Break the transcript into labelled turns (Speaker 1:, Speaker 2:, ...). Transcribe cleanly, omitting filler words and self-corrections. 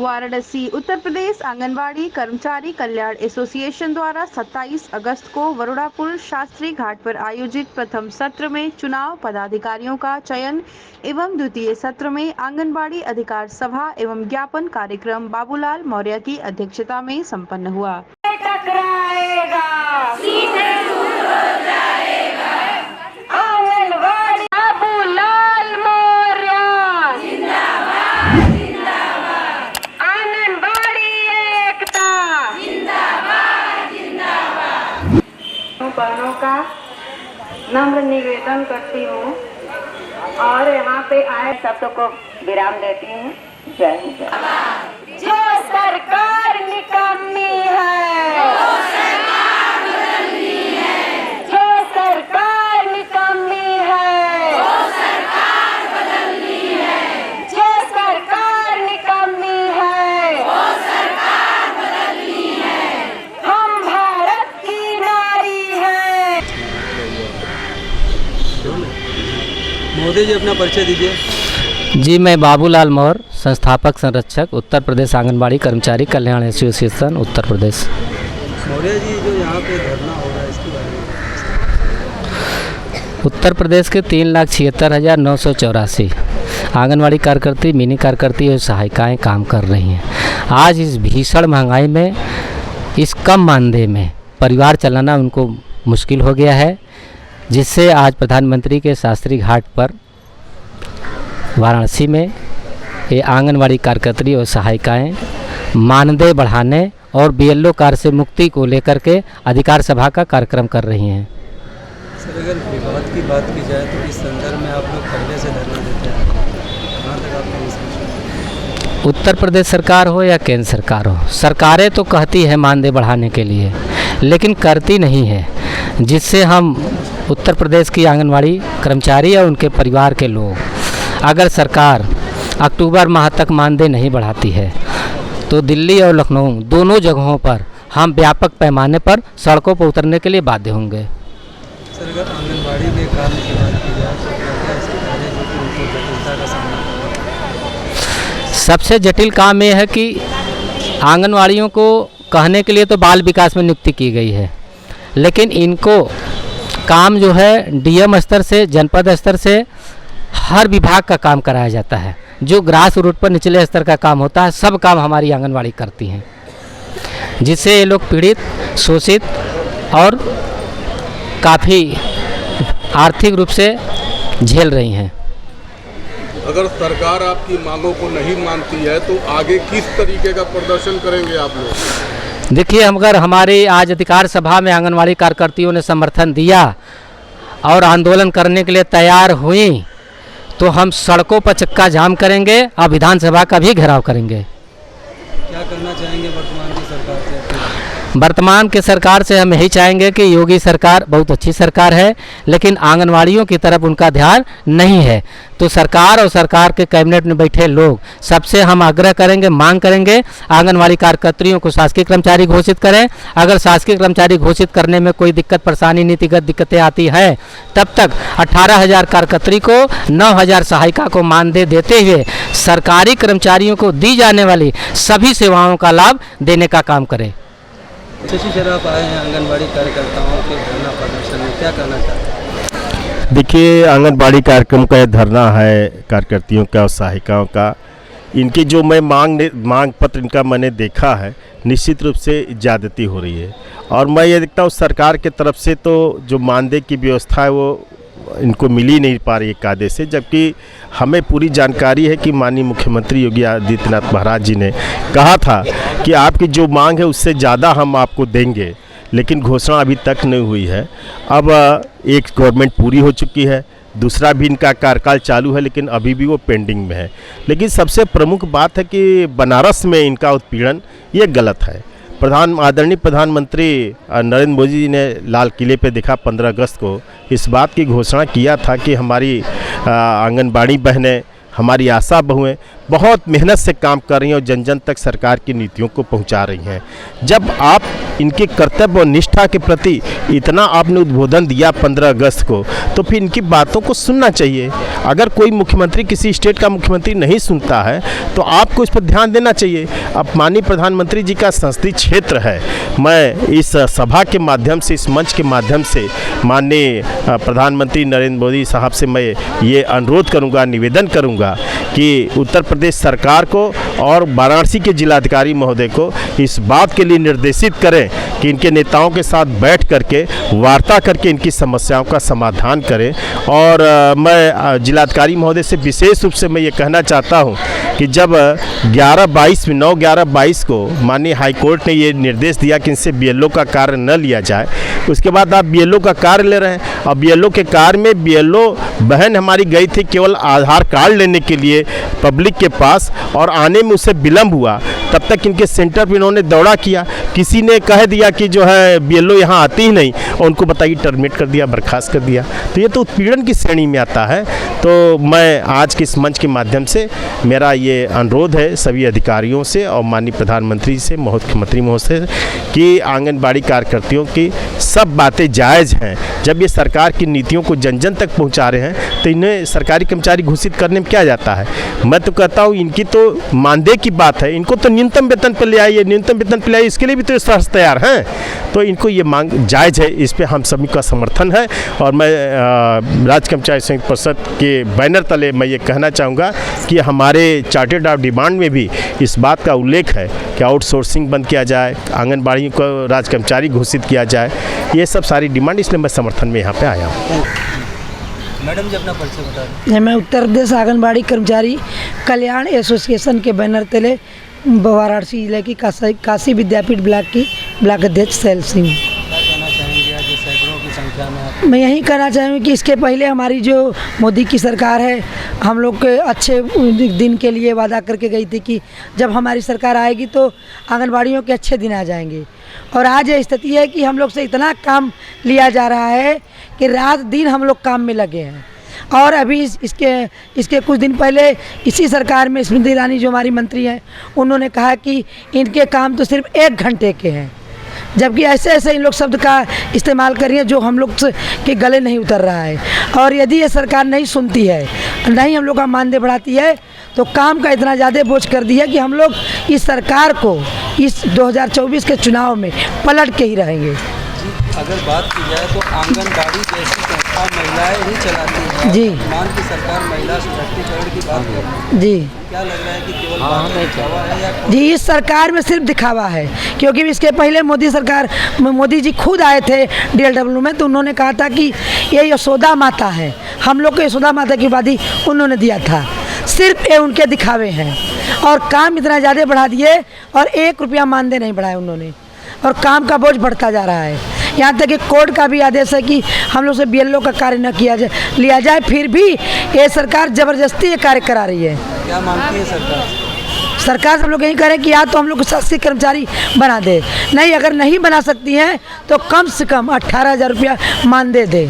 Speaker 1: वाराणसी उत्तर प्रदेश आंगनबाड़ी कर्मचारी कल्याण एसोसिएशन द्वारा 27 अगस्त को वरुणापुर शास्त्री घाट पर आयोजित प्रथम सत्र में चुनाव पदाधिकारियों का चयन एवं द्वितीय सत्र में आंगनबाड़ी अधिकार सभा एवं ज्ञापन कार्यक्रम बाबूलाल मौर्य की अध्यक्षता में संपन्न हुआ।
Speaker 2: बहनों का नम्र निवेदन करती हूँ और यहाँ पे आए शब्दों को विराम देती हूँ। जय हिंद। जो सरकार निकम्मी है, जो सरकार निकम्मी है, जो सरकार बदलनी है, जो सरकार निकम्मी है, वो सरकार बदलनी है। हम भारत की नारी हैं।
Speaker 3: मोदी जी अपना परिचय दीजिए।
Speaker 4: जी, मैं बाबूलाल मौर्य, संस्थापक संरक्षक उत्तर प्रदेश आंगनबाड़ी कर्मचारी कल्याण एसोसिएशन उत्तर प्रदेश।
Speaker 3: मौर्य जी, जो यहाँ पे धरना हो रहा है इसके बारे में।
Speaker 4: उत्तर प्रदेश के 3,76,984 आंगनबाड़ी कार्यकर्ती, मिनी कार्यकर्ती और सहायिकाएँ काम कर रही हैं। आज इस भीषण महंगाई में, इस कम मानदेय में परिवार चलाना उनको मुश्किल हो गया है, जिससे आज प्रधानमंत्री के शास्त्री घाट पर वाराणसी में ये आंगनबाड़ी कार्यकर्ती और सहायिकाएँ मानदेय बढ़ाने और बीएलओ कार्ड से मुक्ति को लेकर के अधिकार सभा का कार्यक्रम कर रही हैं।
Speaker 3: सर, अगर विवाद की बात की जाए तो इस संदर्भ में आप लोग पहले से धरना देते हैं, कहाँ तक आपका विश्लेषण?
Speaker 4: उत्तर प्रदेश सरकार हो या केंद्र सरकार हो, सरकारें तो कहती है मानदेय बढ़ाने के लिए, लेकिन करती नहीं है, जिससे हम उत्तर प्रदेश की आंगनबाड़ी कर्मचारी या उनके परिवार के लोग, अगर सरकार अक्टूबर माह तक मानदेय नहीं बढ़ाती है तो दिल्ली और लखनऊ दोनों जगहों पर हम व्यापक पैमाने पर सड़कों पर उतरने के लिए बाध्य होंगे।
Speaker 3: सर, अगर आंगनबाड़ी के काम की बात की जाए तो क्या इसके पहले जो उनको जटिलता का सामना करना?
Speaker 4: सबसे जटिल काम यह है कि आंगनबाड़ियों को कहने के लिए तो बाल विकास में नियुक्ति की गई है, लेकिन इनको काम जो है डीएम स्तर से, जनपद स्तर से हर विभाग का काम कराया जाता है। जो ग्रास रूट पर निचले स्तर का काम होता है, सब काम हमारी आंगनबाड़ी करती हैं, जिससे ये लोग पीड़ित, शोषित और काफ़ी आर्थिक रूप से झेल रही हैं।
Speaker 5: अगर सरकार आपकी मांगों को नहीं मानती है तो आगे किस तरीके का प्रदर्शन करेंगे आप लोग?
Speaker 4: देखिए, अगर हमारी आज अधिकार सभा में आंगनबाड़ी कार्यकर्तियों ने समर्थन दिया और आंदोलन करने के लिए तैयार हुई तो हम सड़कों पर चक्का जाम करेंगे और विधानसभा का भी घेराव करेंगे।
Speaker 3: क्या करना चाहेंगे वर्तमान की सरकार से?
Speaker 4: वर्तमान के सरकार से हम यही चाहेंगे कि योगी सरकार बहुत अच्छी सरकार है, लेकिन आंगनवाड़ियों की तरफ उनका ध्यान नहीं है। तो सरकार और सरकार के कैबिनेट में बैठे लोग सबसे हम आग्रह करेंगे, मांग करेंगे, आंगनवाड़ी कार्यकर्तियों को शासकीय कर्मचारी घोषित करें। अगर शासकीय कर्मचारी घोषित करने में कोई दिक्कत, परेशानी, नीतिगत दिक्कतें आती हैं, तब तक 18,000 कार्यकर्ती को, 9,000 सहायिका को मानदेय देते हुए सरकारी कर्मचारियों को दी जाने वाली सभी सेवाओं का लाभ देने का काम करें।
Speaker 3: शशि सर, आप आए हैं आंगनबाड़ी कार्यकर्ताओं के धरना प्रदर्शन में, क्या करना चाहते हैं?
Speaker 6: देखिए, आंगनबाड़ी कार्यक्रम का यह धरना है कार्यकर्तियों का और सहायिकाओं का। इनकी जो मैं मांग पत्र इनका मैंने देखा है, निश्चित रूप से ज़्यादती हो रही है। और मैं ये देखता हूँ सरकार के तरफ से तो जो मानदेय की व्यवस्था है वो इनको मिल ही नहीं पा रही है कायदे से, जबकि हमें पूरी जानकारी है कि माननीय मुख्यमंत्री योगी आदित्यनाथ महाराज जी ने कहा था कि आपकी जो मांग है उससे ज़्यादा हम आपको देंगे, लेकिन घोषणा अभी तक नहीं हुई है। अब एक गवर्नमेंट पूरी हो चुकी है, दूसरा भी इनका कार्यकाल चालू है, लेकिन अभी भी वो पेंडिंग में है। लेकिन सबसे प्रमुख बात है कि बनारस में इनका उत्पीड़न ये गलत है। आदरणीय प्रधानमंत्री नरेंद्र मोदी जी ने लाल किले पे देखा 15 अगस्त को इस बात की घोषणा किया था कि हमारी आंगनबाड़ी बहनें, हमारी आशा बहुएं बहुत मेहनत से काम कर रही हैं और जन जन तक सरकार की नीतियों को पहुंचा रही हैं। जब आप इनके कर्तव्य और निष्ठा के प्रति इतना आपने उद्बोधन दिया 15 अगस्त को, तो फिर इनकी बातों को सुनना चाहिए। अगर कोई मुख्यमंत्री किसी स्टेट का मुख्यमंत्री नहीं सुनता है तो आपको इस पर ध्यान देना चाहिए। अब माननीय प्रधानमंत्री जी का संसदीय क्षेत्र है, मैं इस सभा के माध्यम से, इस मंच के माध्यम से माननीय प्रधानमंत्री नरेंद्र मोदी साहब से मैं ये अनुरोध करूंगा, निवेदन करूंगा कि उत्तर प्रदेश सरकार को और वाराणसी के जिलाधिकारी महोदय को इस बात के लिए निर्देशित करें कि इनके नेताओं के साथ बैठ करके वार्ता करके इनकी समस्याओं का समाधान करें। और मैं जिलाधिकारी महोदय से विशेष रूप से मैं ये कहना चाहता हूँ कि जब 9/11/22 को माननीय हाईकोर्ट ने ये निर्देश दिया कि इनसे BLO का कार्य न लिया जाए, उसके बाद आप BLO का कार्य ले रहे हैं। और BLO के कार्य में BLO बहन हमारी गई थी केवल आधार कार्ड लेने के लिए पब्लिक के पास, और आने में उसे विलम्ब हुआ। तब तक इनके सेंटर पर इन्होंने दौड़ा किया, किसी ने कह दिया कि जो है BLO यहाँ आती ही नहीं, और उनको बताइए टर्मिनेट कर दिया, बर्खास्त कर दिया। तो ये तो उत्पीड़न की श्रेणी में आता है। तो मैं आज के इस मंच के माध्यम से मेरा ये अनुरोध है सभी अधिकारियों से और माननीय प्रधानमंत्री से, मुख्यमंत्री महोदय से, कि आंगनबाड़ी कार्यकर्तियों की सब बातें जायज़ हैं। जब ये सरकार की नीतियों को जन जन तक पहुंचा रहे हैं तो इन्हें सरकारी कर्मचारी घोषित करने में क्या जाता है। मैं तो कहता हूँ इनकी तो मानदेय की बात है, इनको तो न्यूनतम वेतन पर ले आइए, न्यूनतम वेतन पर ले आइए, इसके लिए भी तो सहर्ष तैयार हैं। तो इनको ये मांग जायज़ है, इस पर हम सभी का समर्थन है। और मैं राज्य कर्मचारी संयुक्त परिषद के बैनर तले मैं ये कहना चाहूँगा कि हमारे चार्टेड ऑफ डिमांड में भी इस बात का उल्लेख है कि आउटसोर्सिंग बंद किया जाए, आंगनबाड़ी को राज्य कर्मचारी घोषित किया जाए, ये सब सारी डिमांड, इसलिए मैं समर्थन में यहाँ पे आया हूँ।
Speaker 3: मैडम जी अपना परिचय बता दें।
Speaker 7: मैं उत्तर प्रदेश आंगनबाड़ी कर्मचारी कल्याण एसोसिएशन के बैनर तले वाराणसी जिले की काशी विद्यापीठ ब्लॉक की ब्लॉक अध्यक्ष सैल सिंह।
Speaker 3: क्या कहना चाहेंगे आज सैकड़ों की संख्या में आप?
Speaker 7: मैं यही कहना चाहूँगी कि इसके पहले हमारी जो मोदी की सरकार है, हम लोग के अच्छे दिन के लिए वादा करके गई थी कि जब हमारी सरकार आएगी तो आंगनबाड़ियों के अच्छे दिन आ जाएंगे। और आज ये स्थिति है कि हम लोग से इतना काम लिया जा रहा है कि रात दिन हम लोग काम में लगे हैं। और अभी इसके कुछ दिन पहले इसी सरकार में स्मृति ईरानी जो हमारी मंत्री हैं, उन्होंने कहा कि इनके काम तो सिर्फ 1 घंटे के हैं, जबकि ऐसे ऐसे इन लोग शब्द का इस्तेमाल कर रही है जो हम लोग के गले नहीं उतर रहा है। और यदि ये सरकार नहीं सुनती है, नहीं हम लोग का मानदेय बढ़ाती है, तो काम का इतना ज़्यादा बोझ कर दिया कि हम लोग इस सरकार को इस 2024 के चुनाव में पलट के ही रहेंगे।
Speaker 3: अगर बात की जाए तो आंगनबाड़ी जैसी संस्था महिलाएं ही चलाती हैं।
Speaker 7: जी।
Speaker 3: मान की सरकार महिला सशक्तिकरण की बात कर रही है।
Speaker 7: जी।
Speaker 3: क्या लग रहा है कि केवल बात में दिखावा है या?
Speaker 7: जी, इस सरकार में सिर्फ दिखावा है, क्योंकि इसके पहले मोदी जी खुद आए थे DLW में, तो उन्होंने कहा था कि ये यशोदा माता है, हम लोग को यशोदा माता की उपाधि उन्होंने दिया था। सिर्फ ये उनके दिखावे हैं और काम इतना ज़्यादा बढ़ा दिए और 1 रुपया मानदेय नहीं बढ़ाए उन्होंने, और काम का बोझ बढ़ता जा रहा है। यहाँ तक कि कोर्ट का भी आदेश है कि हम लोग से BLO का कार्य न लिया जाए, फिर भी ये सरकार ज़बरदस्ती ये कार्य करा रही है।
Speaker 3: क्या मांगती है सरकार?
Speaker 7: सरकार से हम लोग यही करें कि या तो हम लोग को शासकीय कर्मचारी बना दे, नहीं अगर नहीं बना सकती हैं तो कम से कम 18,000 रुपया मानदेय दे।